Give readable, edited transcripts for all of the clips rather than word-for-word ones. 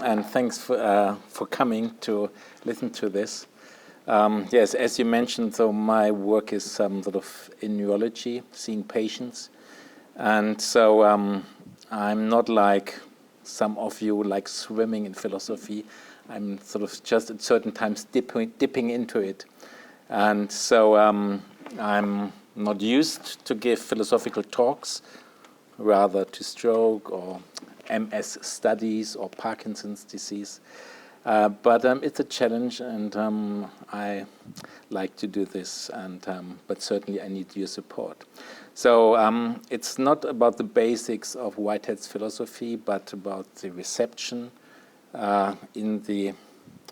and thanks for coming to listen to this. Yes, as you mentioned, so my work is sort of in neurology, seeing patients. And so I'm not like some of you, like swimming in philosophy. I'm sort of just at certain times dipping into it. And so I'm not used to give philosophical talks, rather to stroke or MS studies or Parkinson's disease. But it's a challenge, and I like to do this, but certainly I need your support. So it's not about the basics of Whitehead's philosophy, but about the reception in the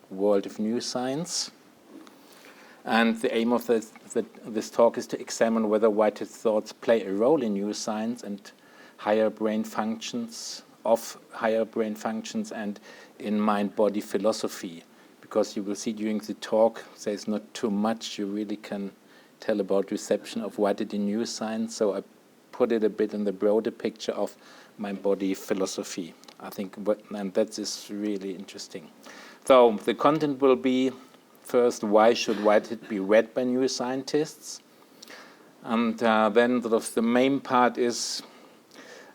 world of neuroscience. And the aim of this talk is to examine whether Whitehead's thoughts play a role in neuroscience and higher brain functions, and in mind-body philosophy. Because you will see during the talk, there's not too much you really can tell about reception of Whitehead in neuroscience, so I put it a bit in the broader picture of mind-body philosophy. I think, and that is really interesting. So the content will be, first, why should Whitehead be read by neuroscientists? And then sort of the main part is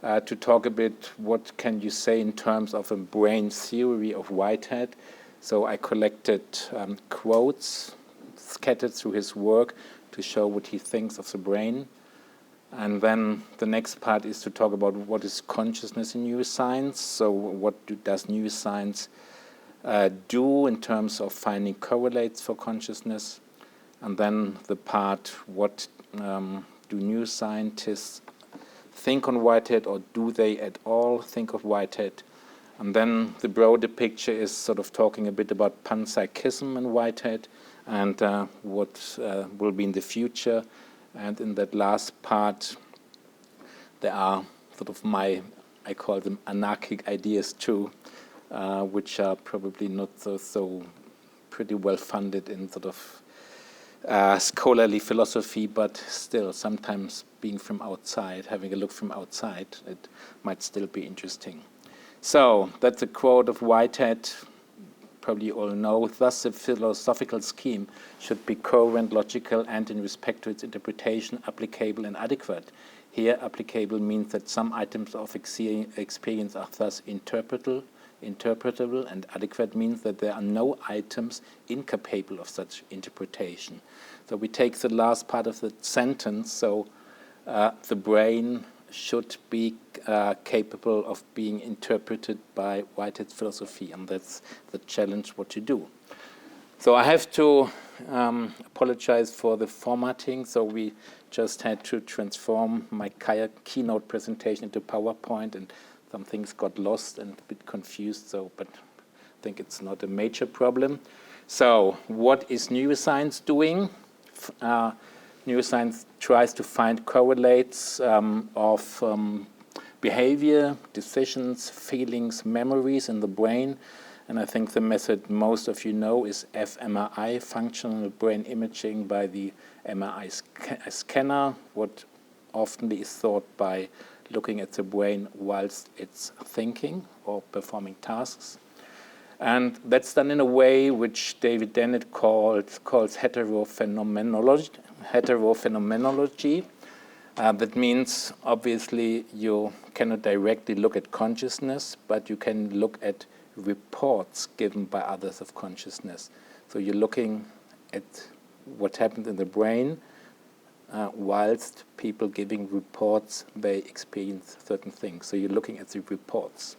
to talk a bit what can you say in terms of a brain theory of Whitehead. So I collected quotes scattered through his work to show what he thinks of the brain. And then the next part is to talk about what is consciousness in neuroscience. So what does neuroscience do in terms of finding correlates for consciousness? And then the part, what do neuroscientists think on Whitehead, or do they at all think of Whitehead? And then the broader picture is sort of talking a bit about panpsychism in Whitehead and what will be in the future. And in that last part, there are sort of I call them anarchic ideas too, which are probably not so pretty well funded in sort of scholarly philosophy, but still sometimes being from outside, having a look from outside, it might still be interesting. So that's a quote of Whitehead, probably you all know. Thus the philosophical scheme should be coherent, logical, and in respect to its interpretation, applicable and adequate. Here, applicable means that some items of experience are thus interpretable, and adequate means that there are no items incapable of such interpretation. So we take the last part of the sentence, so the brain should be capable of being interpreted by Whitehead's philosophy, and that's the challenge what to do. So I have to apologize for the formatting, so we just had to transform my keynote presentation into PowerPoint, and some things got lost and a bit confused, but I think it's not a major problem. So what is neuroscience doing? Neuroscience tries to find correlates of behavior, decisions, feelings, memories in the brain. And I think the method most of you know is fMRI, functional brain imaging by the MRI scanner, what often is thought by looking at the brain whilst it's thinking or performing tasks. And that's done in a way which David Dennett calls heterophenomenology. That means, obviously, you cannot directly look at consciousness, but you can look at reports given by others of consciousness. So you're looking at what happened in the brain whilst people giving reports, they experience certain things. So you're looking at the reports.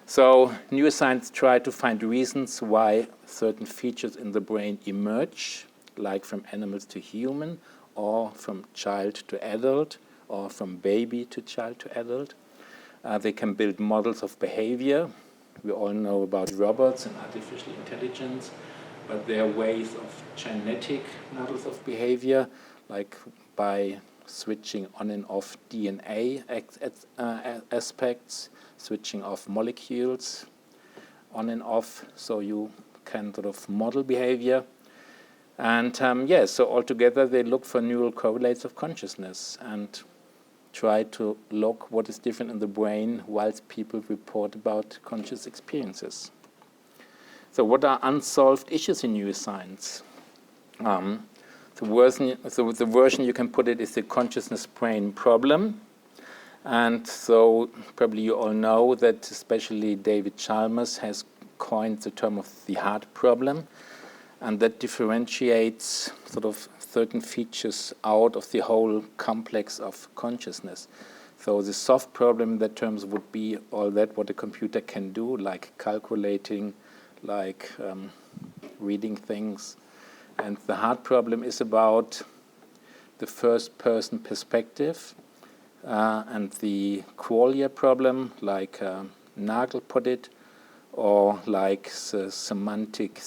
So neuroscience try to find reasons why certain features in the brain emerge, like from animals to human, or from child to adult, or from baby to child to adult. They can build models of behavior. We all know about robots and artificial intelligence, but there are ways of genetic models of behavior, like by switching on and off DNA aspects, switching off molecules on and off, so you can sort of model behavior. And so altogether they look for neural correlates of consciousness. And try to look what is different in the brain whilst people report about conscious experiences. So what are unsolved issues in neuroscience? The version you can put it is the consciousness-brain problem. And so probably you all know that especially David Chalmers has coined the term of the heart problem, and that differentiates sort of certain features out of the whole complex of consciousness. So the soft problem in that terms would be all that what a computer can do, like calculating, like reading things. And the hard problem is about the first-person perspective, and the qualia problem, like Nagel put it, or like the semantic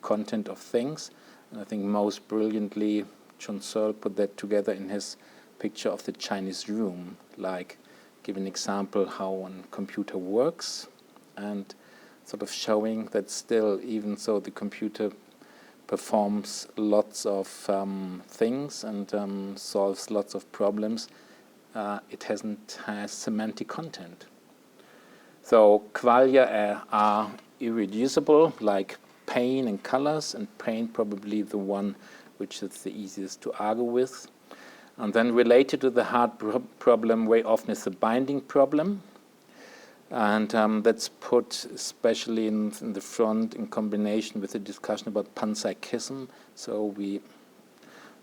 content of things. And I think most brilliantly, John Searle put that together in his picture of the Chinese room, like give an example how a computer works, and sort of showing that still, even though the computer performs lots of things and solves lots of problems, it has semantic content. So qualia are irreducible, like pain and colors, and pain probably the one which is the easiest to argue with. And then related to the heart problem very often is the binding problem. And that's put especially in the front in combination with the discussion about panpsychism. So we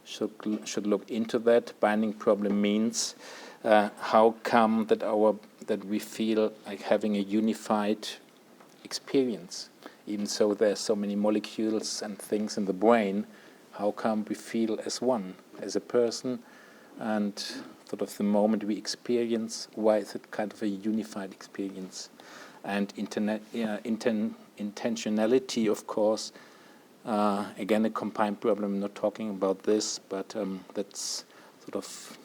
should look into that. Binding problem means how come that we feel like having a unified experience, even though there are so many molecules and things in the brain. How come we feel as one, as a person, and sort of the moment we experience, why is it kind of a unified experience? And intentionality, of course, again a combined problem. I'm not talking about this, but that's sort of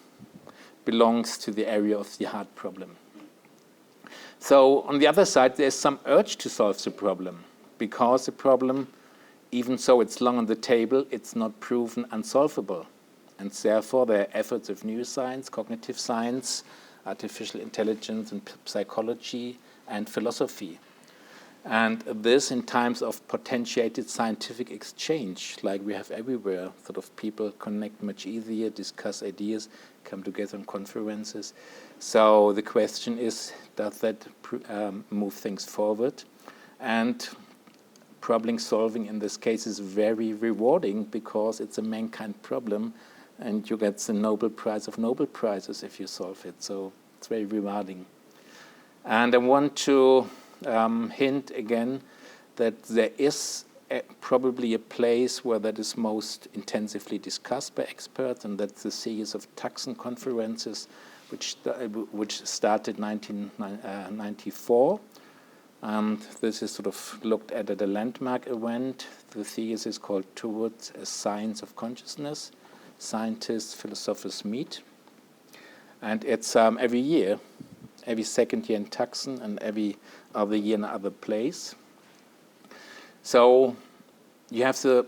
belongs to the area of the heart problem. So on the other side, there's some urge to solve the problem, because the problem, even though it's long on the table, it's not proven unsolvable. And therefore, there are efforts of neuroscience, cognitive science, artificial intelligence, and psychology, and philosophy. And this in times of potentiated scientific exchange, like we have everywhere, sort of people connect much easier, discuss ideas, come together in conferences. So the question is, does that move things forward? And problem solving in this case is very rewarding because it's a mankind problem, and you get the Nobel Prize of Nobel Prizes if you solve it. So it's very rewarding. And I want to hint again that there is probably a place where that is most intensively discussed by experts, and that's the series of Tucson conferences, which started 1994. This is sort of looked at a landmark event. The series is called Towards a Science of Consciousness. Scientists, philosophers meet. And it's every year, every second year in Tucson, and every other year in another place. So you have the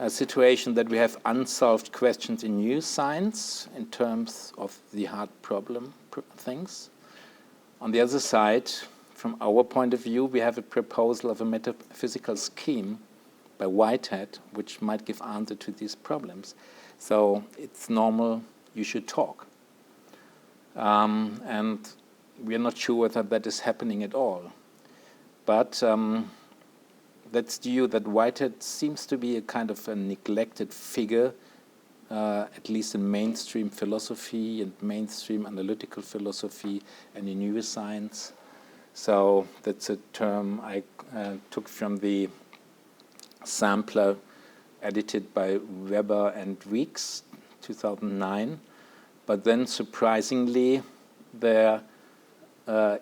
situation that we have unsolved questions in neuroscience in terms of the hard problem things. On the other side, from our point of view, we have a proposal of a metaphysical scheme by Whitehead, which might give answer to these problems. So it's normal, you should talk. And we're not sure whether that is happening at all. But that's due that Whitehead seems to be a kind of a neglected figure, at least in mainstream philosophy and mainstream analytical philosophy and in neuroscience. So that's a term I took from the sampler edited by Weber and Weeks, 2009. But then, surprisingly, there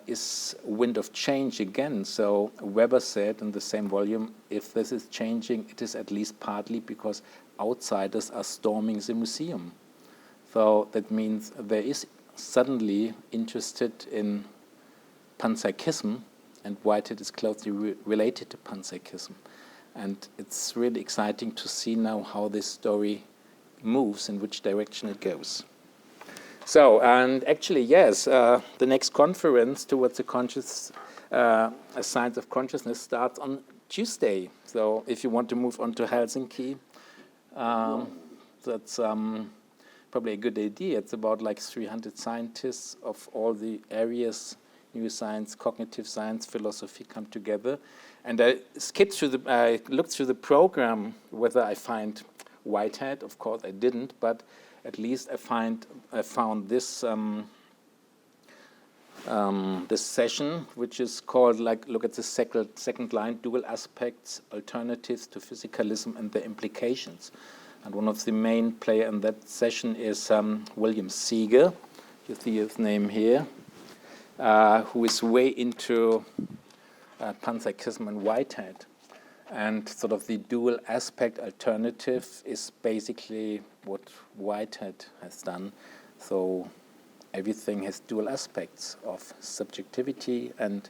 is a wind of change again. So Weber said in the same volume, if this is changing, it is at least partly because outsiders are storming the museum. So that means there is suddenly interested in panpsychism, and Whitehead is closely related to panpsychism. And it's really exciting to see now how this story moves, in which direction it goes. So, and actually, yes, the next conference towards the conscious a science of consciousness starts on Tuesday. So if you want to move on to Helsinki, that's probably a good idea. It's about like 300 scientists of all the areas, neuroscience, cognitive science, philosophy, come together. And I looked through the program whether I find Whitehead. Of course I didn't, but at least I found this this session, which is called, like, look at the second line, dual aspects, alternatives to physicalism and their implications. And one of the main players in that session is William Seeger. You see his name here, who is way into panpsychism and Whitehead. And sort of the dual aspect alternative is basically what Whitehead has done. So everything has dual aspects of subjectivity and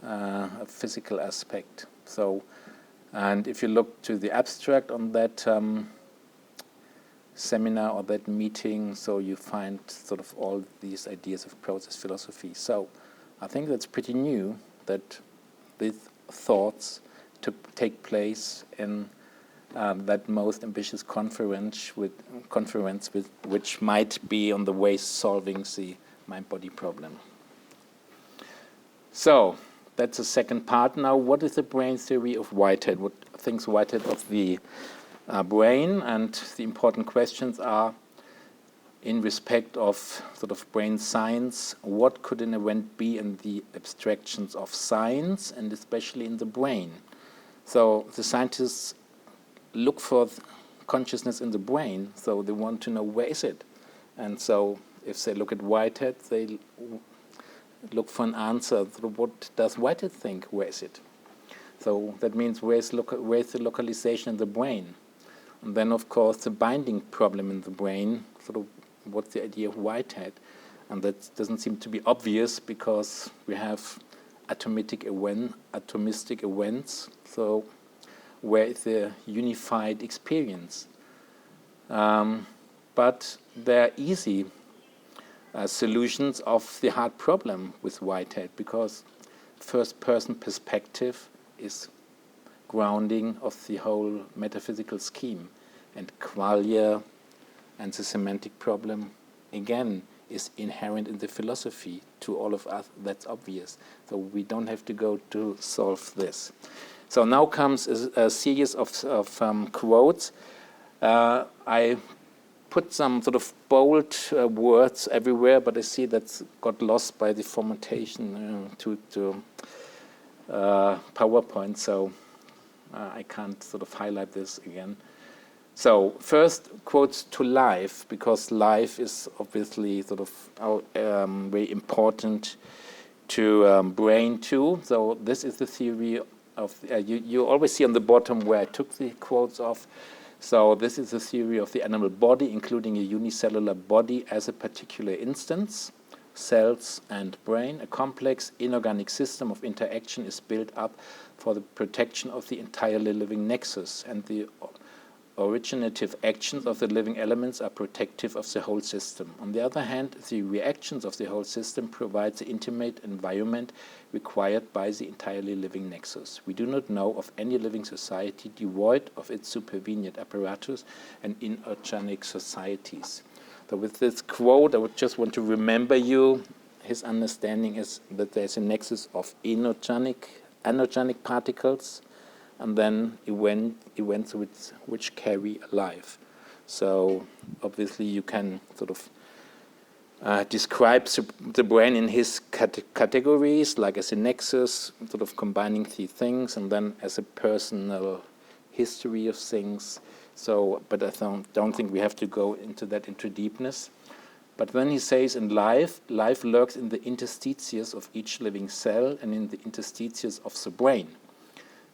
a physical aspect. So, and if you look to the abstract on that seminar or that meeting, so you find sort of all these ideas of process philosophy. So I think that's pretty new that these thoughts take place in that most ambitious conference, which might be on the way solving the mind-body problem. So that's the second part. Now, what is the brain theory of Whitehead? What thinks Whitehead of the brain? And the important questions are, in respect of sort of brain science, what could an event be in the abstractions of science, and especially in the brain? So the scientists look for consciousness in the brain, so they want to know where is it. And so if they look at Whitehead, they look for an answer. What does Whitehead think? Where is it? So that means where's the localization in the brain? And then, of course, the binding problem in the brain, sort of what's the idea of Whitehead? And that doesn't seem to be obvious because we have atomistic events, so where is the unified experience? But there are easy solutions of the hard problem with Whitehead, because first-person perspective is grounding of the whole metaphysical scheme, and qualia and the semantic problem, again, is inherent in the philosophy. To all of us, that's obvious. So we don't have to go to solve this. So now comes a series of quotes. I put some sort of bold words everywhere, but I see that's got lost by the formattation to PowerPoint, so I can't sort of highlight this again. So first, quotes to life, because life is obviously sort of very important to brain too. So this is the theory of, you always see on the bottom where I took the quotes off. So this is the theory of the animal body, including a unicellular body as a particular instance. Cells and brain, a complex inorganic system of interaction, is built up for the protection of the entirely living nexus, and the originative actions of the living elements are protective of the whole system. On the other hand, the reactions of the whole system provide the intimate environment required by the entirely living nexus. We do not know of any living society devoid of its supervenient apparatus and inorganic societies. So with this quote, I would just want to remember you, his understanding is that there's a nexus of anorganic particles, and then events which carry a life. So obviously you can sort of describe the brain in his categories, like as a nexus, sort of combining the things, and then as a personal history of things. So, but I don't think we have to go into deepness. But then he says, in life lurks in the interstices of each living cell and in the interstices of the brain.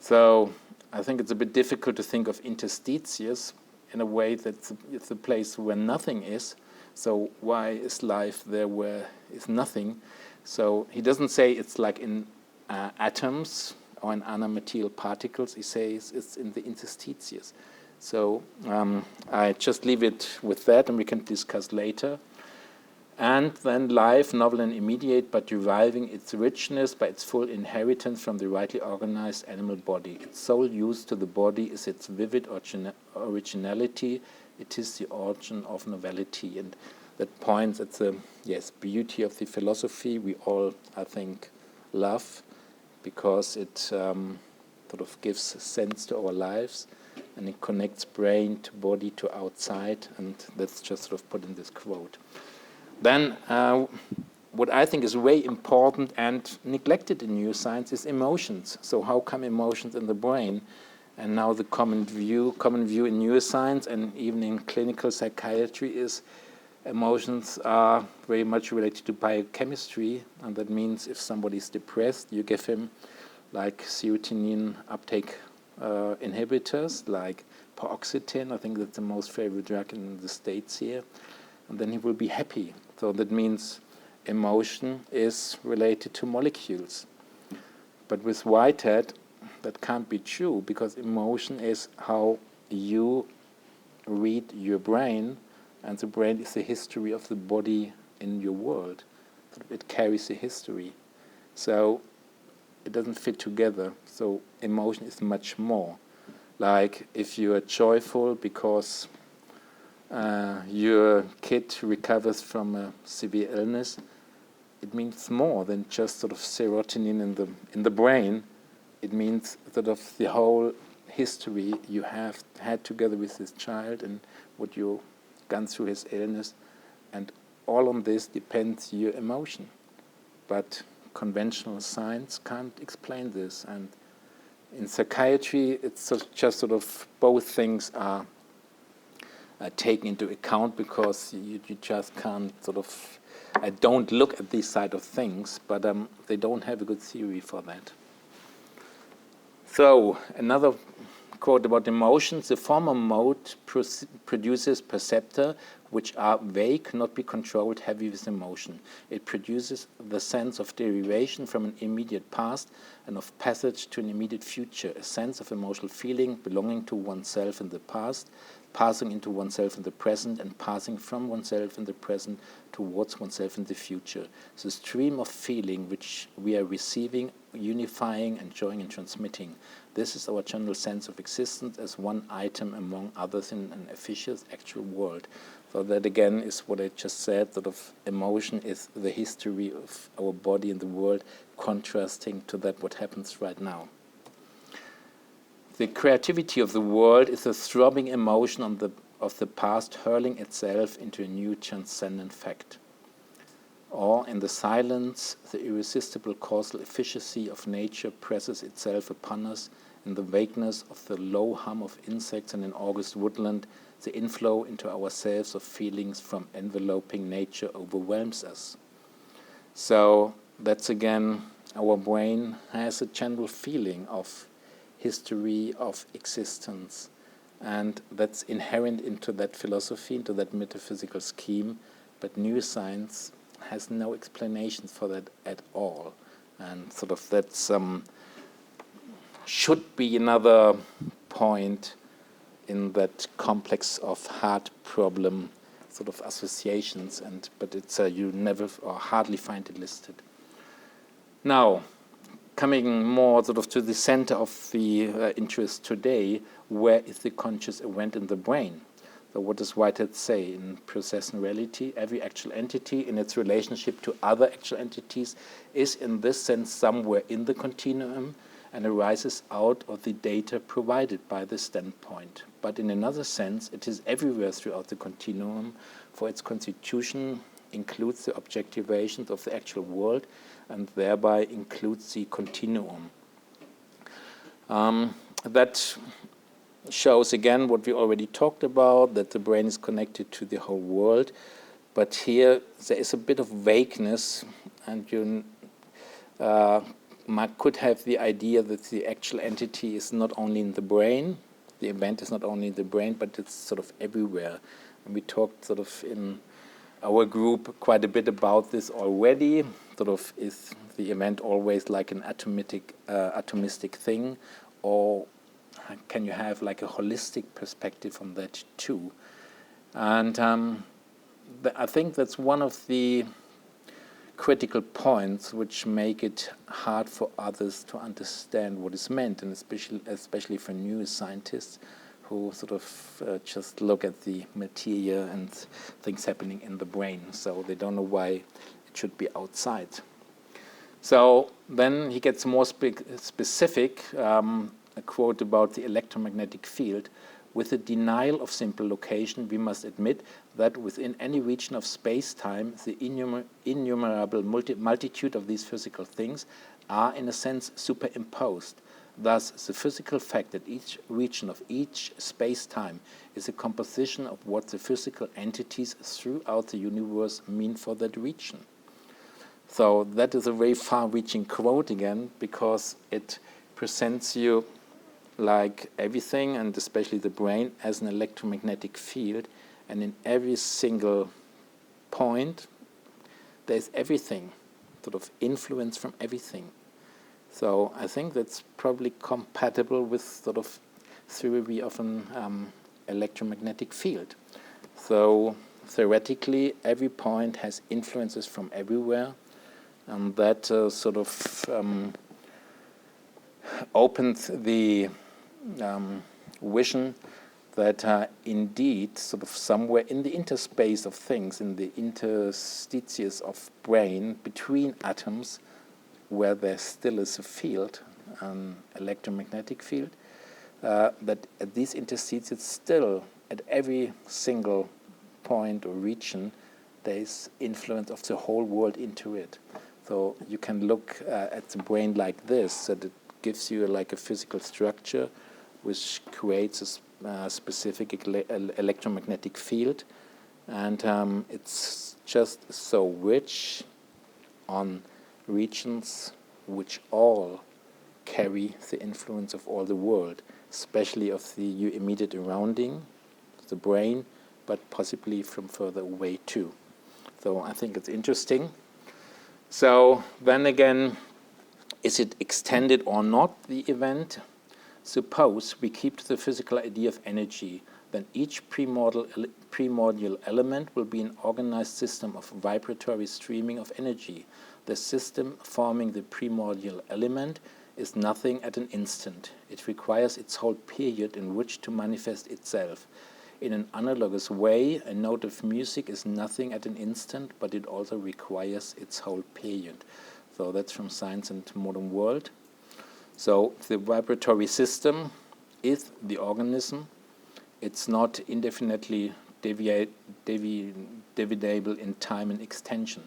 So I think it's a bit difficult to think of interstices in a way that it's a place where nothing is. So why is life there where is nothing? So he doesn't say it's like in atoms or in nanomaterial particles. He says it's in the interstices. So I just leave it with that, and we can discuss later. And then life, novel and immediate, but deriving its richness by its full inheritance from the rightly organized animal body. Its sole use to the body is its vivid originality. It is the origin of novelty. And that points at the beauty of the philosophy we all, I think, love, because it sort of gives sense to our lives, and it connects brain to body to outside, and that's just sort of put in this quote. Then what I think is very important and neglected in neuroscience is emotions. So how come emotions in the brain? And now the common view in neuroscience and even in clinical psychiatry is emotions are very much related to biochemistry, and that means if somebody is depressed, you give him like serotonin uptake inhibitors, like paroxetine. I think that's the most favorite drug in the States here, and then he will be happy. So that means emotion is related to molecules. But with Whitehead, that can't be true, because emotion is how you read your brain, and the brain is the history of the body in your world. It carries a history. So it doesn't fit together. So emotion is much more. Like if you are joyful because your kid recovers from a severe illness, it means more than just sort of serotonin in the brain. It means sort of the whole history you have had together with this child and what you've gone through his illness, and all on this depends your emotion. But conventional science can't explain this, and in psychiatry it's just sort of both things are taken into account, because you just can't sort of don't look at this side of things, but they don't have a good theory for that. So another quote about emotions: the former mode produces perceptor which are vague, not be controlled, heavy with emotion. It produces the sense of derivation from an immediate past and of passage to an immediate future, a sense of emotional feeling belonging to oneself in the past, passing into oneself in the present, and passing from oneself in the present towards oneself in the future. The stream of feeling which we are receiving, unifying, enjoying, and transmitting. This is our general sense of existence as one item among others in an efficient actual world. So that again is what I just said, sort of emotion is the history of our body and the world, contrasting to that what happens right now. The creativity of the world is a throbbing emotion of the past hurling itself into a new transcendent fact. Or in the silence, the irresistible causal efficacy of nature presses itself upon us. In the vagueness of the low hum of insects and in August woodland, the inflow into ourselves of feelings from enveloping nature overwhelms us. So that's again, our brain has a general feeling of history, of existence, and that's inherent into that philosophy, into that metaphysical scheme, but neuroscience has no explanation for that at all, and sort of that's should be another point in that complex of hard problem sort of associations, but it's you never or hardly find it listed. Now, coming more sort of to the center of the interest today, where is the conscious event in the brain? So what does Whitehead say? In Process and Reality, every actual entity in its relationship to other actual entities is in this sense somewhere in the continuum and arises out of the data provided by the standpoint. But in another sense, it is everywhere throughout the continuum, for its constitution includes the objectivations of the actual world and thereby includes the continuum. That shows again what we already talked about, that the brain is connected to the whole world. But here there is a bit of vagueness, and you could have the idea that the actual entity is not only in the brain, the event is not only in the brain, but it's sort of everywhere. And we talked sort of in our group quite a bit about this already. Sort of, is the event always like an atomistic thing, or can you have like a holistic perspective on that too? And I think that's one of the critical points which make it hard for others to understand what is meant, and especially for neuroscientists who sort of just look at the material and things happening in the brain, so they don't know why it should be outside. So then he gets more specific, a quote about the electromagnetic field. With the denial of simple location, we must admit that within any region of space-time, the innumerable multitude of these physical things are, in a sense, superimposed. Thus, the physical fact that each region of each space-time is a composition of what the physical entities throughout the universe mean for that region. So that is a very far-reaching quote again, because it presents you like everything, and especially the brain, as an electromagnetic field, and in every single point there's everything, sort of influence from everything. So I think that's probably compatible with sort of theory of an electromagnetic field. So theoretically every point has influences from everywhere, and that sort of opens the vision that indeed sort of somewhere in the interspace of things, in the interstices of brain between atoms, where there still is a field, an electromagnetic field, that at these interstices still, at every single point or region, there is influence of the whole world into it. So you can look at the brain like this, that it gives you like a physical structure which creates a specific electromagnetic field, and it's just so rich on regions which all carry the influence of all the world, especially of your immediate surrounding, the brain, but possibly from further away too. So I think it's interesting. So then again, is it extended or not, the event? Suppose we keep to the physical idea of energy, then each primordial element will be an organized system of vibratory streaming of energy. The system forming the primordial element is nothing at an instant. It requires its whole period in which to manifest itself. In an analogous way, a note of music is nothing at an instant, but it also requires its whole period. So that's from Science and Modern World. So the vibratory system is the organism. It's not indefinitely divisible in time and extension.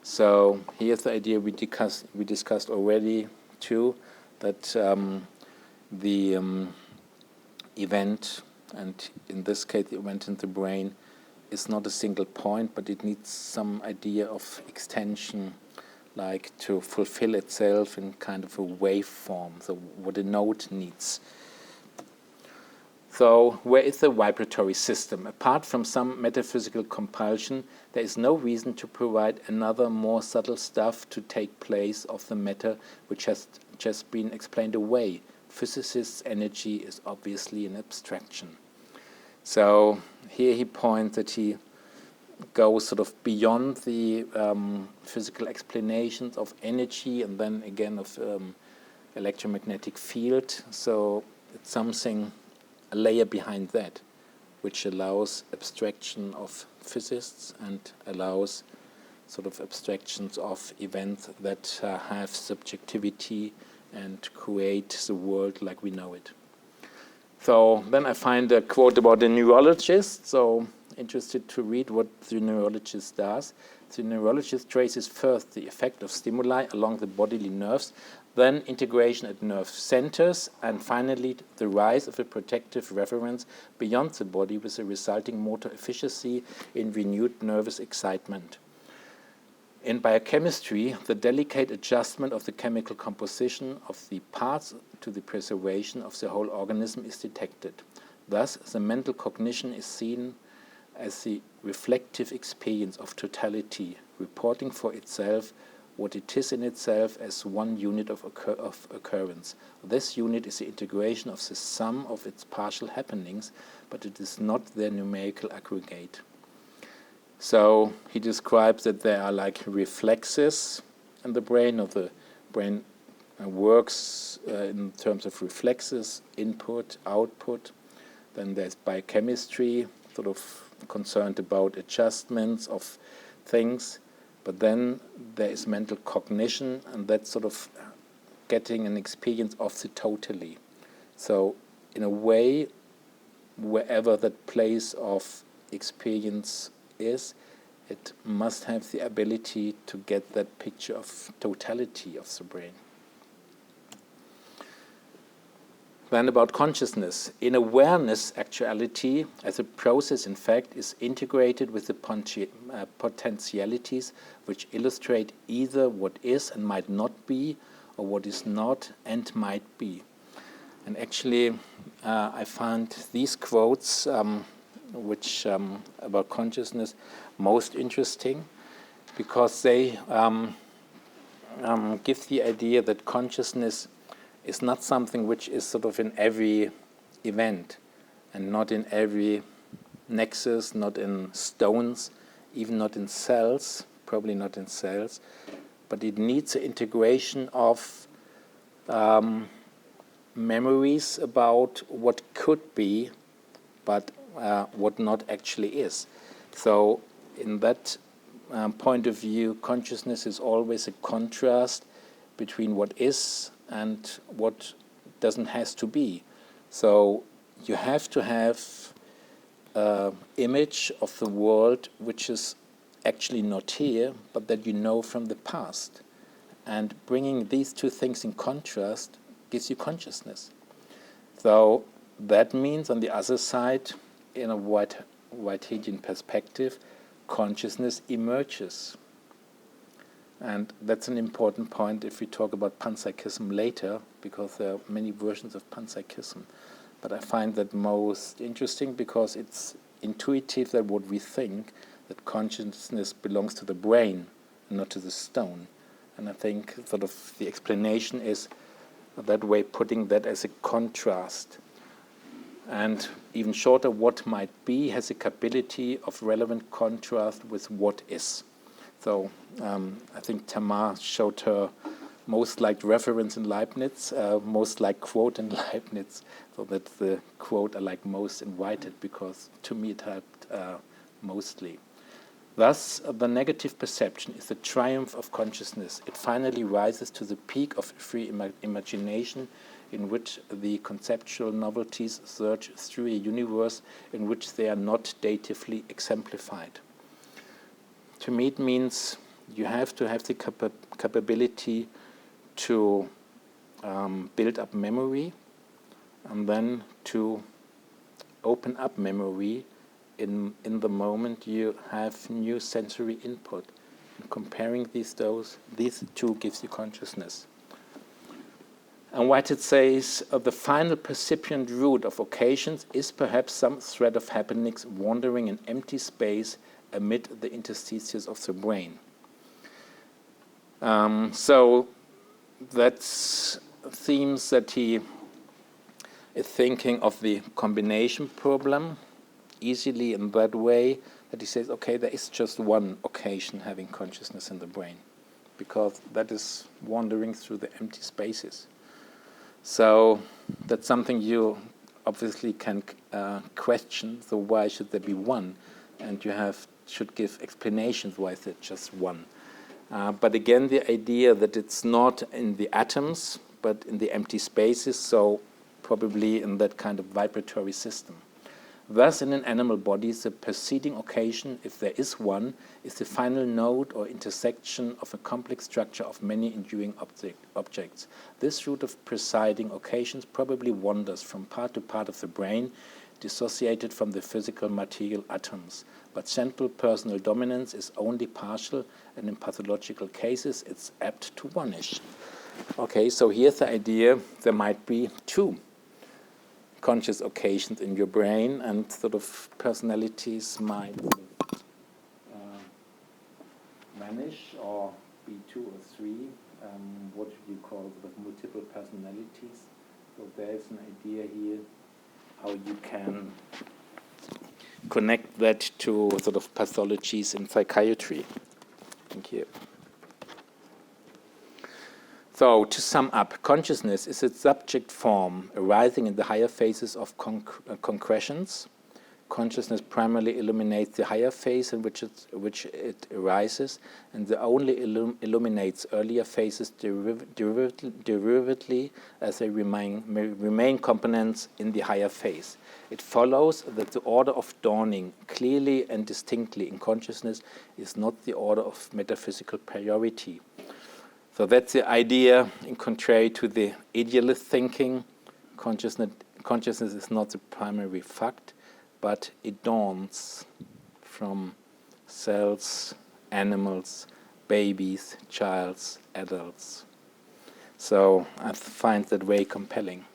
So here's the idea we discussed already too, that the event, and in this case the event in the brain, is not a single point, but it needs some idea of extension, like to fulfill itself in kind of a waveform, so what a note needs. So where is the vibratory system? Apart from some metaphysical compulsion, there is no reason to provide another more subtle stuff to take place of the matter which has just been explained away. Physicists' energy is obviously an abstraction. So here he points that he goes sort of beyond the physical explanations of energy and then again of electromagnetic field. So it's something, a layer behind that, which allows abstraction of physicists and allows sort of abstractions of events that have subjectivity and create the world like we know it. So then I find a quote about a neurologist. So interested to read what the neurologist does. The neurologist traces first the effect of stimuli along the bodily nerves, then integration at nerve centers, and finally the rise of a protective reference beyond the body with a resulting motor efficiency in renewed nervous excitement. In biochemistry, the delicate adjustment of the chemical composition of the parts to the preservation of the whole organism is detected. Thus, the mental cognition is seen as the reflective experience of totality, reporting for itself what it is in itself as one unit of occurrence. This unit is the integration of the sum of its partial happenings, but it is not their numerical aggregate. So he describes that there are like reflexes in the brain, or the brain works in terms of reflexes, input, output. Then there's biochemistry, sort of concerned about adjustments of things. But then there is mental cognition, and that's sort of getting an experience of the totally. So in a way, wherever that place of experience is, it must have the ability to get that picture of totality of the brain. Then about consciousness. In awareness, actuality as a process, in fact, is integrated with the potentialities which illustrate either what is and might not be, or what is not and might be. And actually, I found these quotes, which about consciousness, most interesting, because they give the idea that consciousness is not something which is sort of in every event, and not in every nexus, not in stones, even not in cells, probably not in cells, but it needs an integration of memories about what could be, but what not actually is. So in that point of view, consciousness is always a contrast between what is and what doesn't has to be. So you have to have an image of the world which is actually not here, but that you know from the past. And bringing these two things in contrast gives you consciousness. So that means, on the other side, in a Whiteheadian perspective, consciousness emerges. And that's an important point if we talk about panpsychism later, because there are many versions of panpsychism. But I find that most interesting because it's intuitive that what we think, that consciousness belongs to the brain and not to the stone. And I think sort of the explanation is that way, putting that as a contrast. And even shorter, what might be has a capability of relevant contrast with what is. So I think Tamar showed her most liked reference in Leibniz, most liked quote in Leibniz. So that's the quote I like most in Whitehead, because to me it helped mostly. Thus, the negative perception is the triumph of consciousness. It finally rises to the peak of free imagination, in which the conceptual novelties surge through a universe in which they are not datively exemplified. To me, it means you have to have the capability to build up memory, and then to open up memory in the moment you have new sensory input. And comparing these two gives you consciousness. And Whitehead says, the final percipient root of occasions is perhaps some thread of happenings wandering in empty space amid the interstices of the brain. So that's themes that he is thinking of the combination problem easily in that way, that he says, okay, there is just one occasion having consciousness in the brain, because that is wandering through the empty spaces. So that's something you obviously can question. So why should there be one? And you should give explanations why is there just one. But again, the idea that it's not in the atoms, but in the empty spaces, so probably in that kind of vibratory system. Thus, in an animal body, the preceding occasion, if there is one, is the final node or intersection of a complex structure of many enduring objects. This root of presiding occasions probably wanders from part to part of the brain, dissociated from the physical material atoms. But central personal dominance is only partial, and in pathological cases, it's apt to vanish. Okay, so here's the idea: there might be two conscious occasions in your brain, and sort of personalities might vanish or be 2 or 3, what you call sort of multiple personalities. So there's an idea here how you can connect that to sort of pathologies in psychiatry. Thank you. So, to sum up, consciousness is a subject form arising in the higher phases of concretions. Consciousness primarily illuminates the higher phase in which it arises, and it only illuminates earlier phases derivatively as they remain components in the higher phase. It follows that the order of dawning clearly and distinctly in consciousness is not the order of metaphysical priority. So that's the idea, in contrary to the idealist thinking. Consciousness is not the primary fact, but it dawns from cells, animals, babies, childs, adults. So I find that very compelling.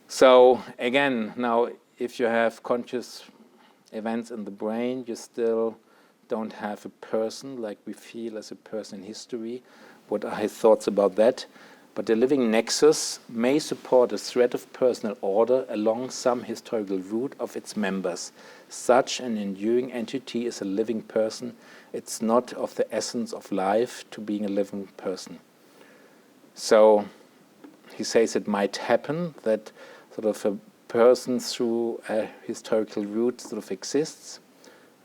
So again, now if you have conscious events in the brain, you still don't have a person like we feel as a person in history. What are his thoughts about that? But the living nexus may support a thread of personal order along some historical route of its members. Such an enduring entity is a living person. It's not of the essence of life to being a living person. So he says it might happen that sort of a person through a historical route sort of exists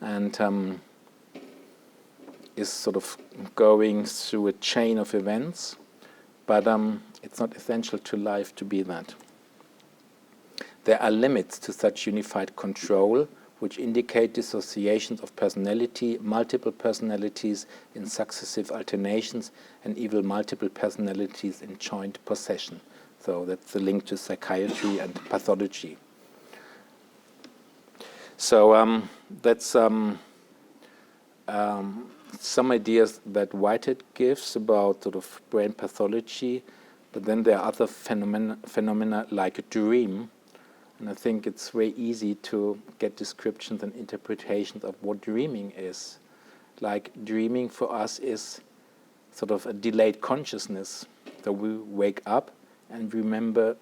and is sort of going through a chain of events, but it's not essential to life to be that. There are limits to such unified control, which indicate dissociations of personality, multiple personalities in successive alternations, and even multiple personalities in joint possession. So that's the link to psychiatry and pathology. So that's some ideas that Whitehead gives about sort of brain pathology, but then there are other phenomena like a dream, and I think it's very easy to get descriptions and interpretations of what dreaming is. Like dreaming for us is sort of a delayed consciousness, so we wake up and remember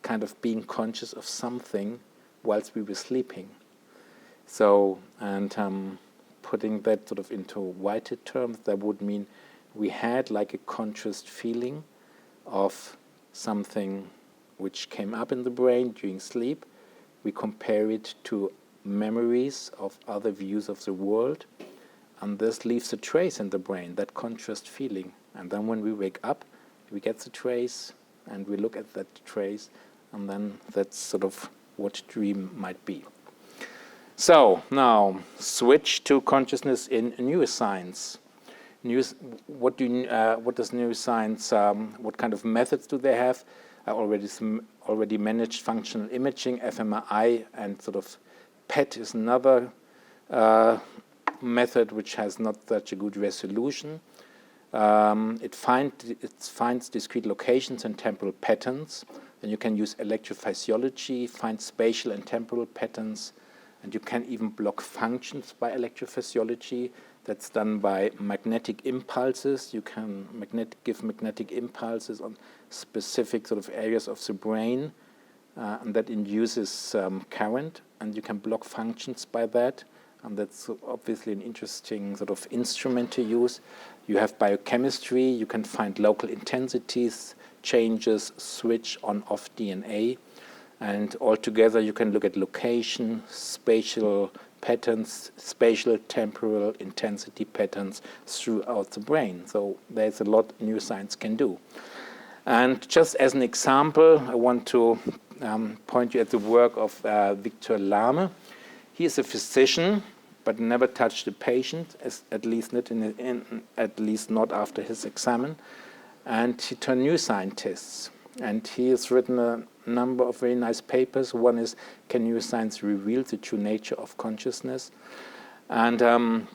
kind of being conscious of something whilst we were sleeping. So, and putting that sort of into Whitehead terms, that would mean we had like a conscious feeling of something which came up in the brain during sleep. We compare it to memories of other views of the world, and this leaves a trace in the brain, that conscious feeling. And then when we wake up, we get the trace, and we look at that trace, and then that's sort of what dream might be. So now, switch to consciousness in neuroscience. What does neuroscience? What kind of methods do they have? I already managed functional imaging, fMRI, and sort of PET is another method which has not such a good resolution. It finds discrete locations and temporal patterns. Then you can use electrophysiology, find spatial and temporal patterns. And you can even block functions by electrophysiology. That's done by magnetic impulses. You can give magnetic impulses on specific sort of areas of the brain, and that induces current, and you can block functions by that. And that's obviously an interesting sort of instrument to use. You have biochemistry. You can find local intensities, changes, switch on-off DNA. And altogether, you can look at location, spatial patterns, spatial temporal intensity patterns throughout the brain. So there's a lot neuroscience can do. And just as an example, I want to point you at the work of Victor Lame. He is a physician, but never touched a patient, at least not after his examen. And he turned neuroscientist. And he has written a number of very nice papers. One is, Can Neuroscience Reveal the True Nature of Consciousness? And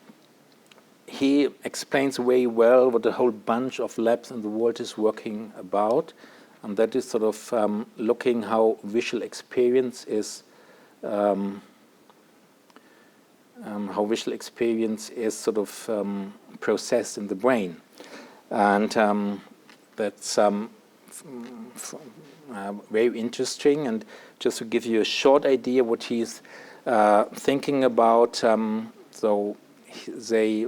he explains very well what a whole bunch of labs in the world is working about. And that is sort of looking how visual experience is sort of processed in the brain. And that's very interesting. And just to give you a short idea what he's thinking about, so they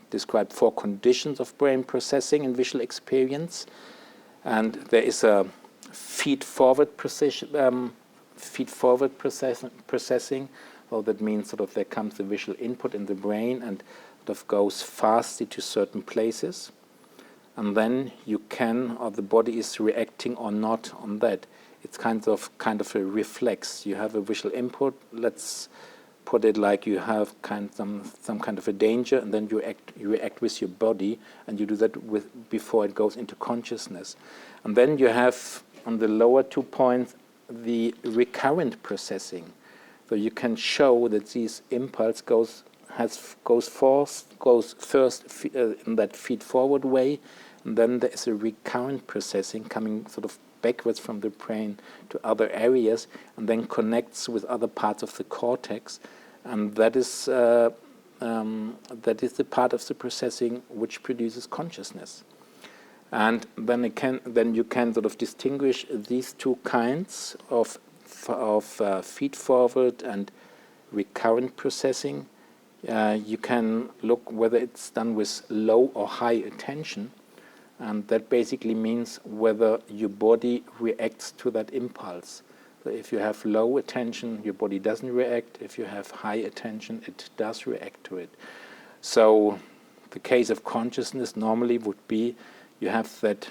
describe 4 conditions of brain processing and visual experience. And there is a feed-forward processing. So that means sort of there comes the visual input in the brain and sort of goes fast into certain places. And then you can, or the body is reacting or not on that. It's kind of a reflex. You have a visual input. Let's put it like you have some kind of a danger, and then you react with your body, and you do that before it goes into consciousness. And then you have on the lower 2 points the recurrent processing. So you can show that this impulse goes first in that feed-forward way, and then there is a recurrent processing coming sort of backwards from the brain to other areas, and then connects with other parts of the cortex, and that is the part of the processing which produces consciousness. And then you can sort of distinguish these 2 kinds of feed-forward and recurrent processing. You can look whether it's done with low or high attention, and that basically means whether your body reacts to that impulse. So if you have low attention, your body doesn't react. If you have high attention, it does react to it. So the case of consciousness normally would be you have that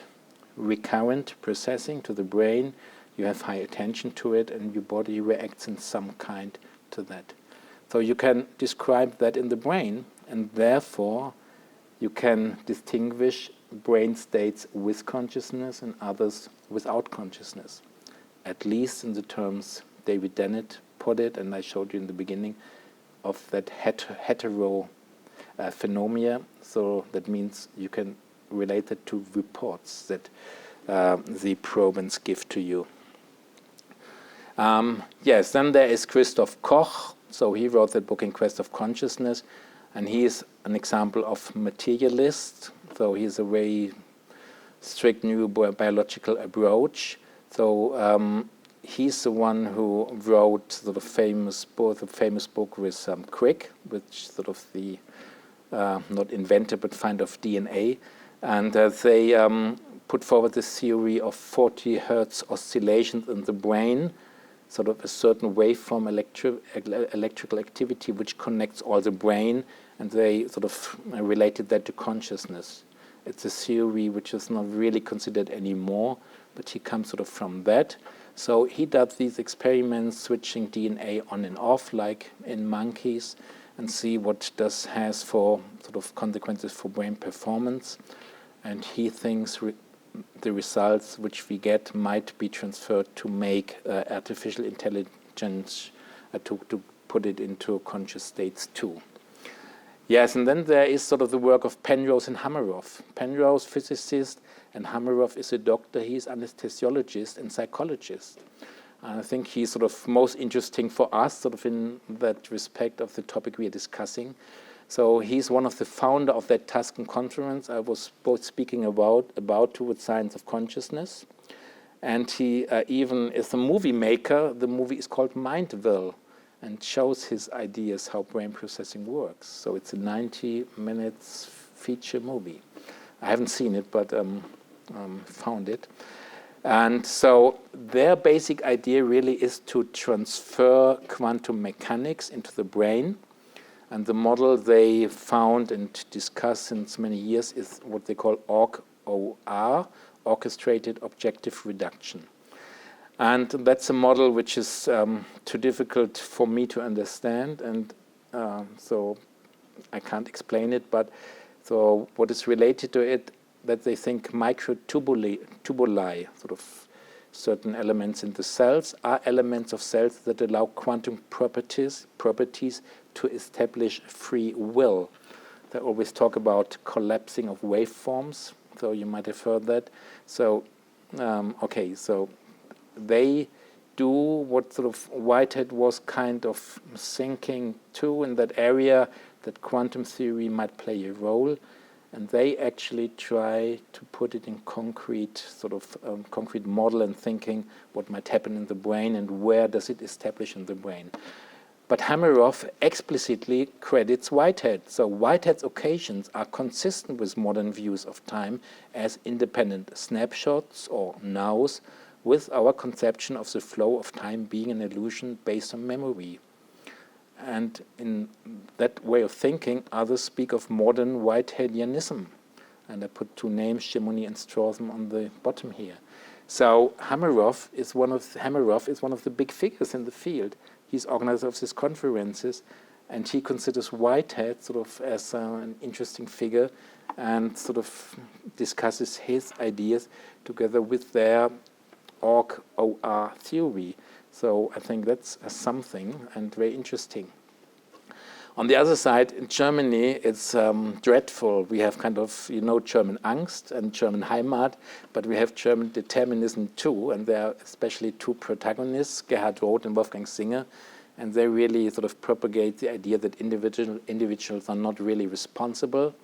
recurrent processing to the brain, you have high attention to it, and your body reacts in some kind to that. So you can describe that in the brain, and therefore you can distinguish brain states with consciousness and others without consciousness, at least in the terms David Dennett put it, and I showed you in the beginning, of that hetero phenomena. So that means you can relate it to reports that the probants give to you. Yes, then there is Christof Koch. So he wrote that book In Quest of Consciousness, and he is an example of materialist. So he's a very strict neurobiological approach. So he's the one who wrote sort of a famous book with Crick, which sort of the not invented but find of DNA, and they put forward this theory of 40 hertz oscillations in the brain, sort of a certain waveform electrical activity which connects all the brain, and they sort of related that to consciousness. It's a theory which is not really considered anymore, but he comes sort of from that. So he does these experiments switching DNA on and off, like in monkeys, and see what this has for sort of consequences for brain performance. And he thinks the results which we get might be transferred to make artificial intelligence, to put it into conscious states too. Yes, and then there is sort of the work of Penrose and Hameroff. Penrose, physicist, and Hameroff is a doctor. He's anesthesiologist and psychologist. And I think he's sort of most interesting for us, sort of in that respect of the topic we are discussing. So he's one of the founder of that Tuscan conference I was both speaking about towards science of consciousness. And he even is a movie maker. The movie is called Mindville, and shows his ideas how brain processing works. So it's a 90 minutes feature movie. I haven't seen it, but found it. And so their basic idea really is to transfer quantum mechanics into the brain. And the model they found and discussed since many years is what they call OR, Orchestrated Objective Reduction. And that's a model which is too difficult for me to understand, and so I can't explain it. But so what is related to it, that they think microtubuli, sort of certain elements in the cells, are elements of cells that allow quantum properties to establish free will. They always talk about collapsing of waveforms, so you might have heard that. So, okay, so they do what sort of Whitehead was kind of thinking too in that area, that quantum theory might play a role. and they actually try to put it in concrete, sort of concrete model and thinking what might happen in the brain and where does it establish in the brain. But Hameroff explicitly credits Whitehead. So Whitehead's occasions are consistent with modern views of time as independent snapshots or nows, with our conception of the flow of time being an illusion based on memory. And in that way of thinking, others speak of modern Whiteheadianism. And I put two names, Chamonix and Strawson, on the bottom here. So Hameroff is one of the big figures in the field. He's organizer of these conferences, and he considers Whitehead sort of as an interesting figure and sort of discusses his ideas together with their OR theory. So I think that's something and very interesting. On the other side, in Germany, it's dreadful. We have kind of, German Angst and German Heimat, but we have German determinism too, and there are especially two protagonists, Gerhard Roth and Wolfgang Singer, and they really sort of propagate the idea that individuals are not really responsible.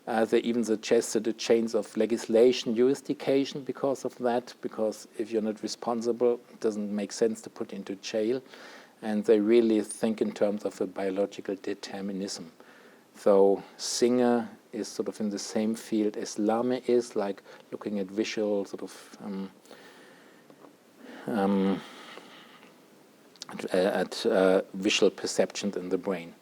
They even suggested a change of legislation, jurisdiction because of that, because if you're not responsible, it doesn't make sense to put into jail. And they really think in terms of a biological determinism. So Singer is sort of in the same field as Lame is, like looking at visual sort of visual perceptions in the brain.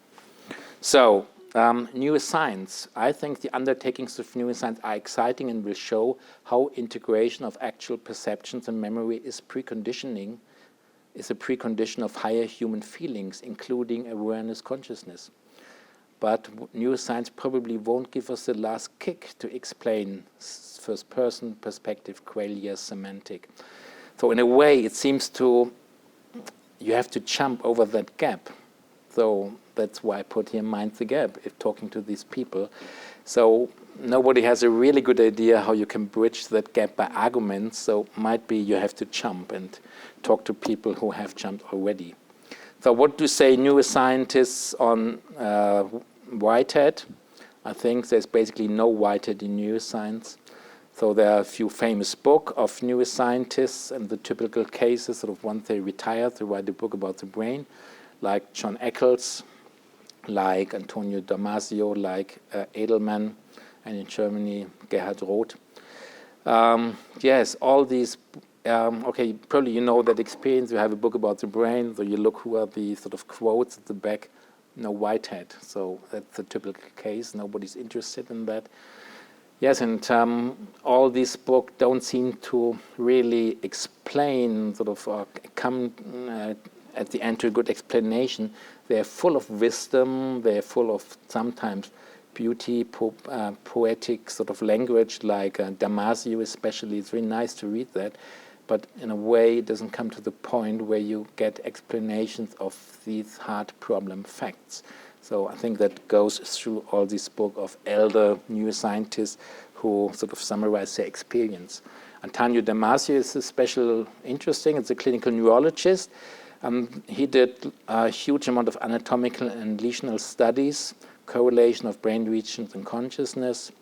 So neuroscience. I think the undertakings of neuroscience are exciting and will show how integration of actual perceptions and memory is a precondition of higher human feelings, including awareness consciousness. But neuroscience probably won't give us the last kick to explain first-person perspective, qualia, semantic. So in a way, it seems you have to jump over that gap. So that's why I put here mind the gap, if talking to these people. So nobody has a really good idea how you can bridge that gap by arguments, so might be you have to jump and talk to people who have jumped already. So what do say neuroscientists on Whitehead? I think there's basically no Whitehead in neuroscience. So there are a few famous books of neuroscientists, and the typical cases, sort of once they retire, they write a book about the brain, like John Eccles, like Antonio Damasio, like Edelman, and in Germany, Gerhard Roth. Yes, all these, okay, probably you know that experience. You have a book about the brain, so you look who are the sort of quotes at the back, Whitehead. So that's the typical case. Nobody's interested in that. Yes, and all these books don't seem to really explain, sort of, come at the end to a good explanation. They're full of wisdom. They're full of sometimes beauty, poetic sort of language, like Damasio especially. It's really nice to read that, but in a way it doesn't come to the point where you get explanations of these hard problem facts. So I think that goes through all this book of elder neuroscientists who sort of summarize their experience. Antonio Damasio is especially interesting. It's a clinical neurologist. He did a huge amount of anatomical and lesional studies, correlation of brain regions and consciousness.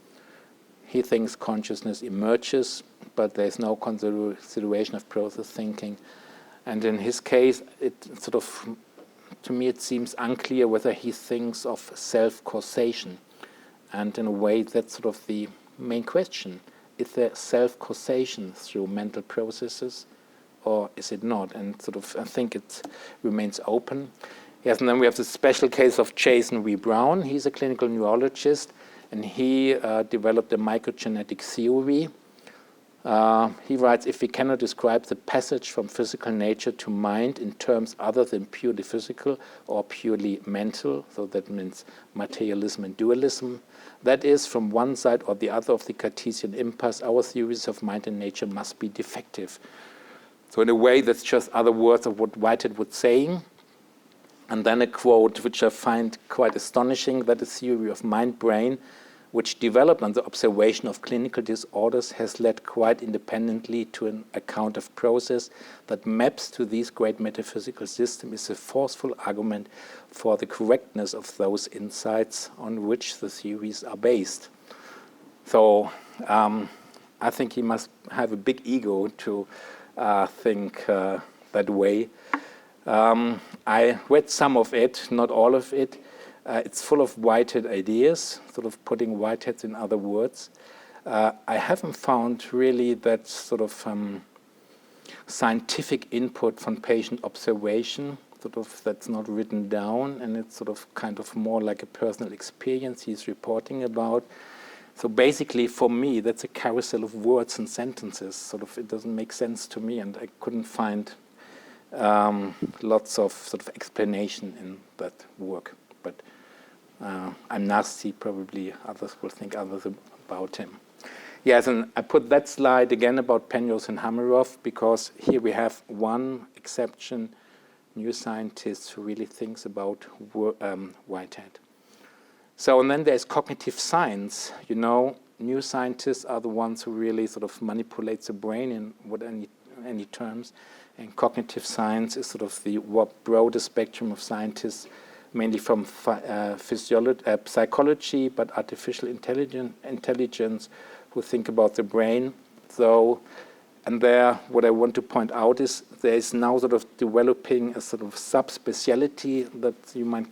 He thinks consciousness emerges, but there's no consideration of process thinking. And in his case, it sort of, to me, it seems unclear whether he thinks of self-causation. And in a way, that's sort of the main question. Is there self-causation through mental processes, or is it not? And sort of, I think it remains open. Yes, and then we have the special case of Jason V. Brown. He's a clinical neurologist, and he developed a microgenetic theory. He writes, if we cannot describe the passage from physical nature to mind in terms other than purely physical or purely mental, so that means materialism and dualism, that is, from one side or the other of the Cartesian impasse, our theories of mind and nature must be defective. So in a way, that's just other words of what Whitehead was saying. And then a quote which I find quite astonishing, that a theory of mind-brain which developed on the observation of clinical disorders has led quite independently to an account of process that maps to these great metaphysical systems is a forceful argument for the correctness of those insights on which the theories are based. So I think he must have a big ego to think that way. I read some of it, not all of it. It's full of Whitehead ideas, sort of putting Whiteheads in other words. I haven't found really that sort of scientific input from patient observation, sort of that's not written down, and it's sort of kind of more like a personal experience he's reporting about. So basically, for me, that's a carousel of words and sentences. Sort of, it doesn't make sense to me, and I couldn't find lots of sort of explanation in that work. But I'm nasty. Probably others will think others about him. Yes, and I put that slide again about Penrose and Hameroff because here we have one exception, neuroscientist who really thinks about Whitehead. So, and then there's cognitive science. You know, neuroscientists are the ones who really sort of manipulate the brain in what any terms. And cognitive science is sort of the broader spectrum of scientists, mainly from psychology, but artificial intelligence, who think about the brain. So, and there, what I want to point out is there is now sort of developing a sort of subspeciality that you might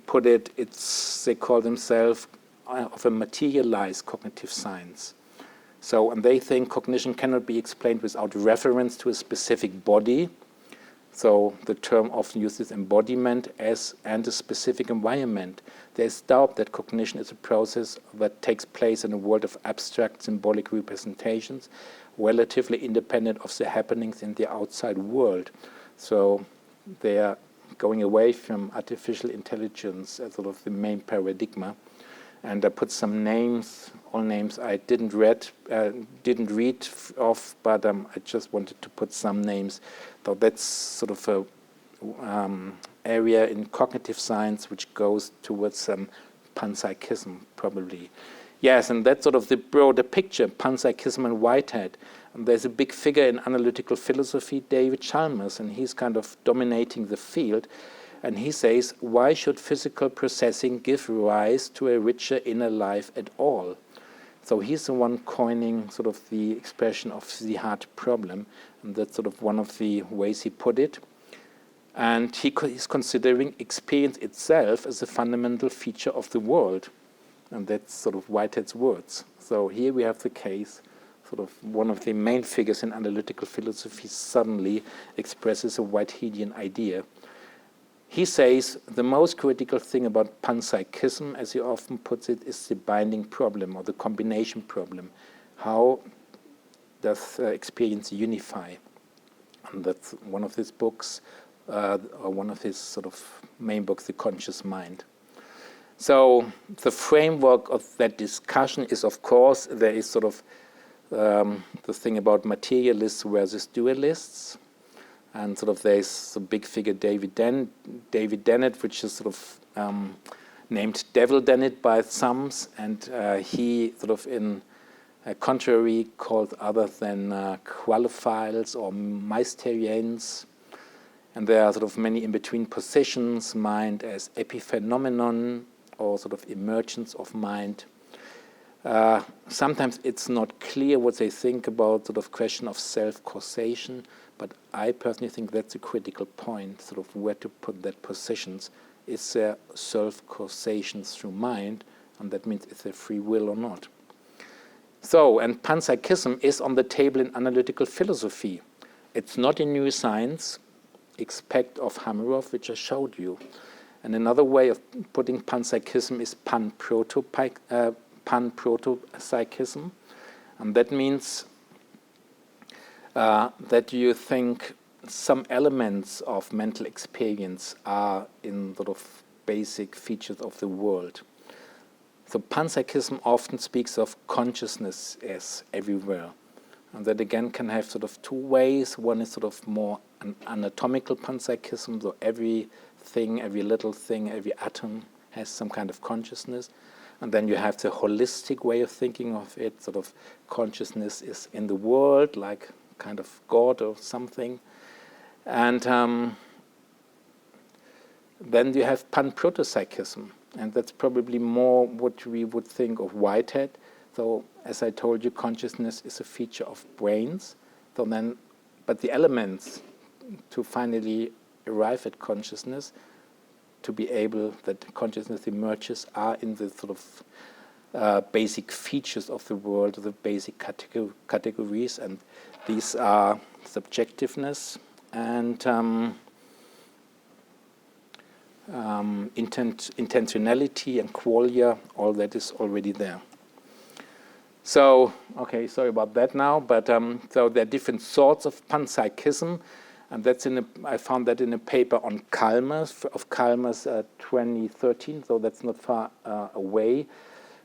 put it. They call themselves of a materialized cognitive science. So, and they think cognition cannot be explained without reference to a specific body. So the term often used is embodiment and a specific environment. There's doubt that cognition is a process that takes place in a world of abstract symbolic representations, relatively independent of the happenings in the outside world. So they are going away from artificial intelligence as sort of the main paradigm. And I put some names, all names I didn't read off, but I just wanted to put some names. So that's sort of a area in cognitive science which goes towards panpsychism, probably. Yes, and that's sort of the broader picture, panpsychism and Whitehead. And there's a big figure in analytical philosophy, David Chalmers, and he's kind of dominating the field. And he says, why should physical processing give rise to a richer inner life at all? So he's the one coining sort of the expression of the heart problem, and that's sort of one of the ways he put it. And he's considering experience itself as a fundamental feature of the world. And that's sort of Whitehead's words. So here we have the case, sort of one of the main figures in analytical philosophy suddenly expresses a Whiteheadian idea. He says the most critical thing about panpsychism, as he often puts it, is the binding problem or the combination problem. How does experience unify? And that's one of his books, or one of his sort of main books, The Conscious Mind. So the framework of that discussion is, of course, there is sort of the thing about materialists versus dualists. And sort of there's a big figure, David Dennett, which is sort of named Devil Dennett by some, and he sort of in a contrary called other than qualiphiles or Meisterians. And there are sort of many in-between positions, mind as epiphenomenon or sort of emergence of mind. Sometimes it's not clear what they think about sort of question of self-causation, but I personally think that's a critical point, sort of where to put that positions. Is there self-causation through mind, and that means is there free will or not? So, and panpsychism is on the table in analytical philosophy. It's not in neuroscience, expect of Hameroff, which I showed you. And another way of putting panpsychism is panprotopsychism, and that means that you think some elements of mental experience are in sort of basic features of the world. So panpsychism often speaks of consciousness as everywhere. And that again can have sort of two ways. One is sort of more an anatomical panpsychism, so everything, every little thing, every atom has some kind of consciousness. And then you have the holistic way of thinking of it, sort of consciousness is in the world, like kind of God or something. And then you have panprotopsychism. and that's probably more what we would think of Whitehead. So, as I told you, consciousness is a feature of brains. So then, but the elements to finally arrive at consciousness, to be able that consciousness emerges, are in the sort of basic features of the world, the basic categories, and these are subjectiveness and intentionality and qualia. All that is already there. So, okay, sorry about that now, but so there are different sorts of panpsychism, and that's I found that in a paper on Chalmers, 2013, so that's not far away.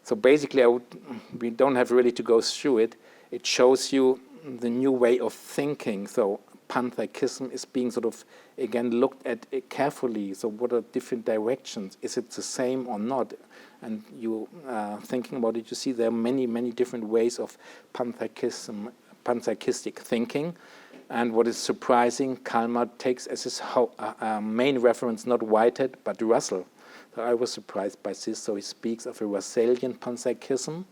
So basically, we don't have really to go through it. It shows you the new way of thinking. So panpsychism is being sort of, again, looked at carefully. So what are different directions? Is it the same or not? And you thinking about it, you see there are many, many different ways of panpsychistic thinking. And what is surprising, Kalmar takes as his main reference not Whitehead, but Russell. So I was surprised by this. So he speaks of a Russellian panpsychism,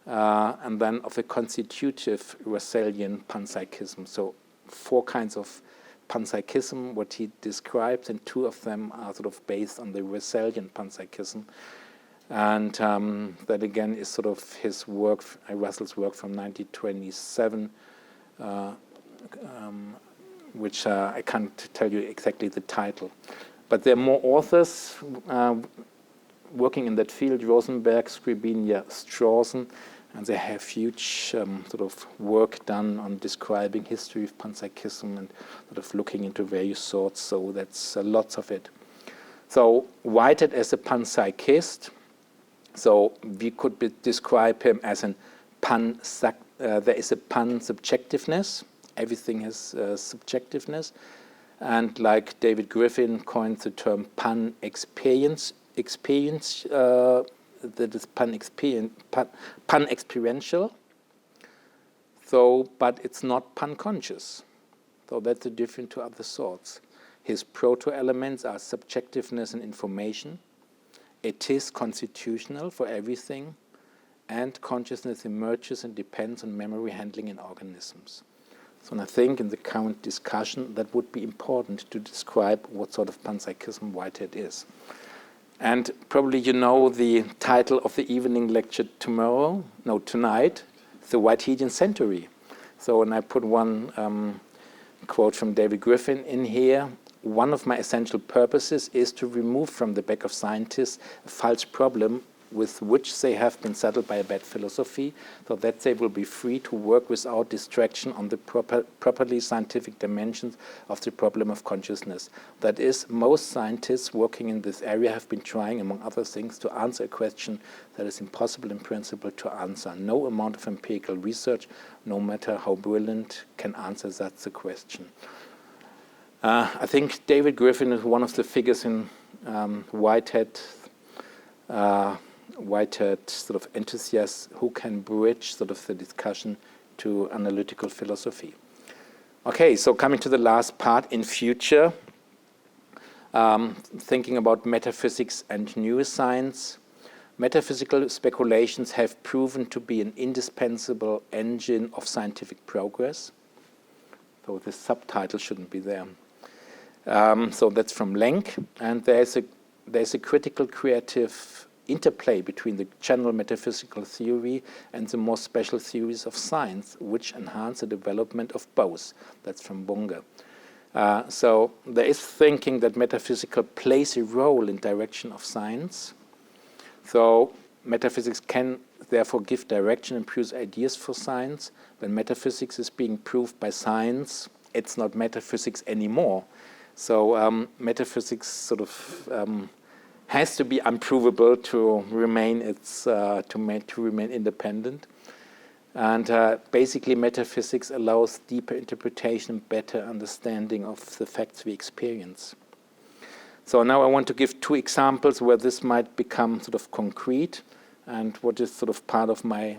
and then of a constitutive Russellian panpsychism. So 4 kinds of panpsychism, what he describes, and 2 of them are sort of based on the Russellian panpsychism. And that again is sort of his work, Russell's work from 1927, which I can't tell you exactly the title. But there are more authors working in that field, Rosenberg, Scribinia, Strawson, and they have huge sort of work done on describing history of panpsychism and sort of looking into various sorts, so that's lots of it. So Whitehead as a panpsychist, so we could describe him as an there is a pan-subjectiveness. Everything has subjectiveness. And like David Griffin coined the term pan-experience, that is pan-experiential. So, but it's not pan-conscious. So that's a different to other sorts. His proto-elements are subjectiveness and information. It is constitutional for everything, and consciousness emerges and depends on memory handling in organisms. So I think in the current discussion that would be important to describe what sort of panpsychism Whitehead is. And probably you know the title of the evening lecture tonight, The Whiteheadian Century. So when I put one quote from David Griffin in here, one of my essential purposes is to remove from the back of scientists a false problem with which they have been saddled by a bad philosophy, so that they will be free to work without distraction on the properly scientific dimensions of the problem of consciousness. That is, most scientists working in this area have been trying, among other things, to answer a question that is impossible in principle to answer. No amount of empirical research, no matter how brilliant, can answer such a question. I think David Griffin is one of the figures in Whitehead sort of enthusiasts who can bridge sort of the discussion to analytical philosophy. Okay, so coming to the last part, in future, thinking about metaphysics and neuroscience. Metaphysical speculations have proven to be an indispensable engine of scientific progress. So the subtitle shouldn't be there. So that's from Lenk, and there's a critical creative interplay between the general metaphysical theory and the more special theories of science, which enhance the development of both. That's from Bunge. So there is thinking that metaphysical plays a role in direction of science. So metaphysics can therefore give direction and produce ideas for science. When metaphysics is being proved by science, it's not metaphysics anymore. So metaphysics sort of has to be unprovable to remain remain independent, and basically metaphysics allows deeper interpretation, better understanding of the facts we experience. So now I want to give 2 examples where this might become sort of concrete, and what is sort of part of my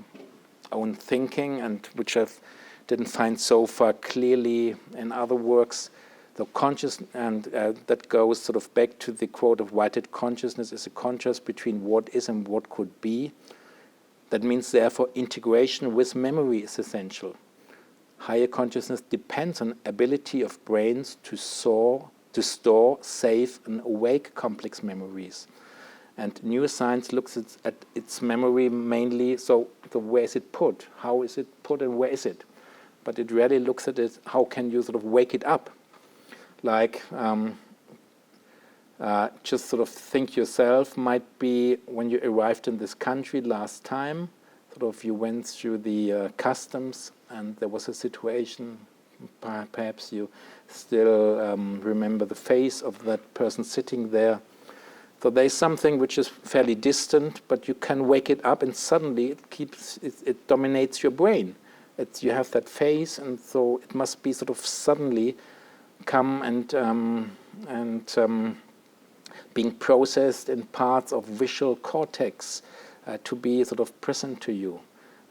own thinking, and which I didn't find so far clearly in other works. So and that goes sort of back to the quote of Whitehead: consciousness is a contrast between what is and what could be. That means, therefore, integration with memory is essential. Higher consciousness depends on ability of brains to store, save, and awake complex memories. And neuroscience looks at its memory mainly, so where is it put? How is it put and where is it? But it rarely looks at it, how can you sort of wake it up? Like, just sort of think yourself, might be when you arrived in this country last time, sort of you went through the customs and there was a situation, perhaps you still remember the face of that person sitting there. So there's something which is fairly distant, but you can wake it up and suddenly it dominates your brain. You have that face, and so it must be sort of suddenly come and being processed in parts of visual cortex to be sort of present to you.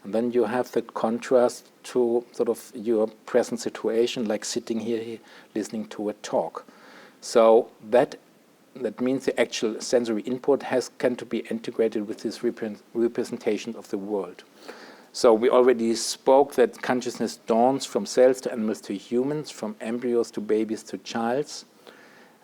And then you have that contrast to sort of your present situation, like sitting here listening to a talk. So that means the actual sensory input can to be integrated with this representation of the world. So we already spoke that consciousness dawns from cells to animals to humans, from embryos to babies to childs.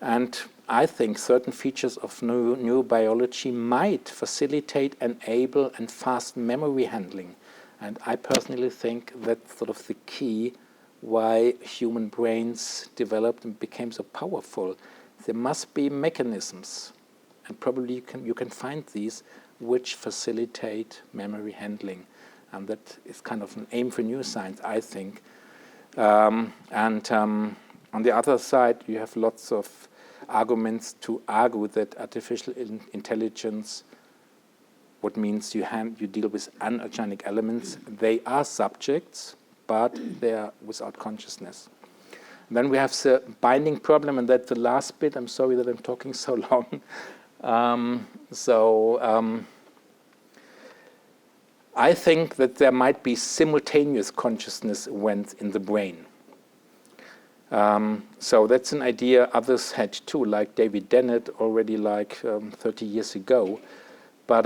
And I think certain features of neurobiology might facilitate, enable, and fasten memory handling. And I personally think that's sort of the key why human brains developed and became so powerful. There must be mechanisms, and probably you can find these, which facilitate memory handling. And that is kind of an aim for neuroscience, I think. On the other side, you have lots of arguments to argue that artificial intelligence, what means you deal with anorganic elements, they are subjects, but they are without consciousness. And then we have the binding problem, and that's the last bit. I'm sorry that I'm talking so long. I think that there might be simultaneous consciousness events in the brain. So that's an idea others had too, like David Dennett already 30 years ago. But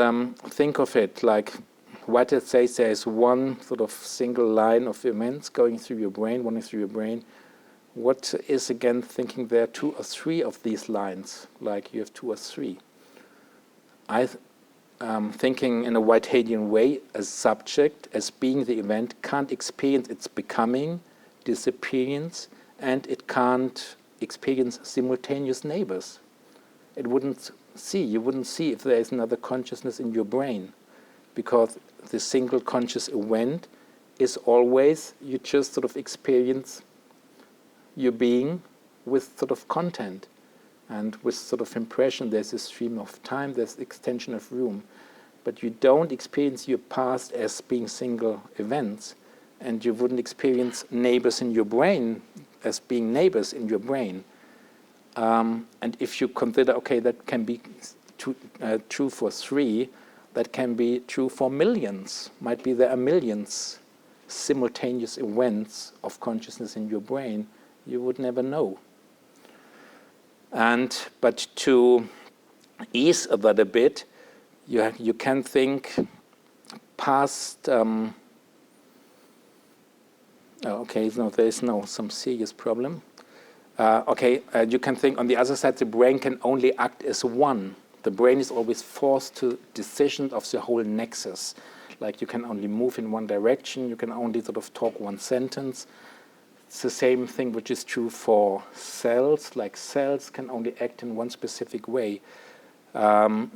think of it like Whitehead says there is one sort of single line of events going through your brain, running through your brain. What is, again, thinking there are 2 or 3 of these lines, like you have 2 or 3. Thinking in a Whiteheadian way, a subject, as being the event, can't experience its becoming, disappearance, and it can't experience simultaneous neighbors. You wouldn't see if there is another consciousness in your brain, because the single conscious event is always, you just sort of experience your being with sort of content. And with sort of impression, there's a stream of time, there's extension of room. But you don't experience your past as being single events, and you wouldn't experience neighbors in your brain as being neighbors in your brain. And if you consider, okay, that can be true for 3, that can be true for millions. Might be there are millions simultaneous events of consciousness in your brain. You would never know. But to ease that a bit, you can think past. There is some serious problem. You can think on the other side, the brain can only act as one. The brain is always forced to decisions of the whole nexus. Like you can only move in one direction. You can only sort of talk one sentence. It's the same thing which is true for cells, like cells can only act in one specific way. And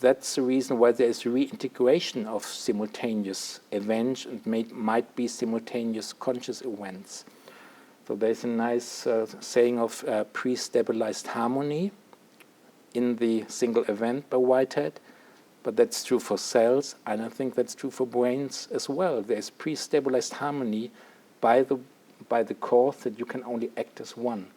that's the reason why there is reintegration of simultaneous events and might be simultaneous conscious events. So there's a nice saying of pre-stabilized harmony in the single event by Whitehead, but that's true for cells, and I think that's true for brains as well. There's pre-stabilized harmony by the cause that you can only act as one.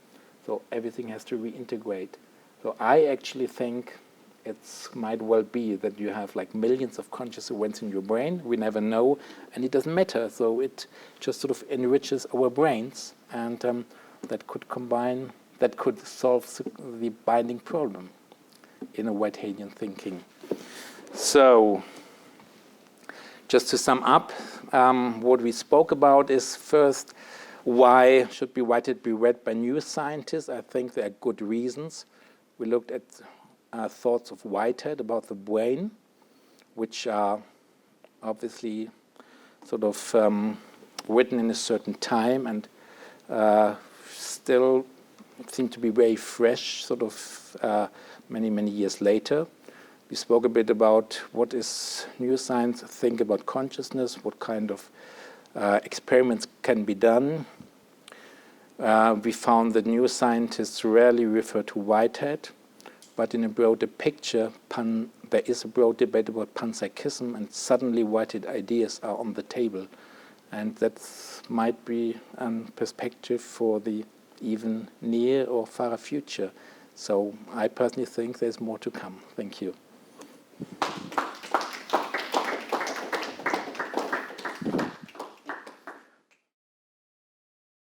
So everything has to reintegrate. So I actually think it might well be that you have like millions of conscious events in your brain. We never know, and it doesn't matter. So it just sort of enriches our brains. And that could combine, that could solve the binding problem in a Whiteheadian thinking. So, just to sum up, what we spoke about is first, why should Whitehead be read by neuroscientists? I think there are good reasons. We looked at thoughts of Whitehead about the brain, which are obviously sort of written in a certain time and still seem to be very fresh, sort of many, many years later. We spoke a bit about what is neuroscience, think about consciousness, what kind of experiments can be done. We found that neuroscientists rarely refer to Whitehead, but in a broader picture, there is a broad debate about panpsychism, and suddenly Whitehead ideas are on the table. And that might be a perspective for the even near or far future. So I personally think there's more to come. Thank you.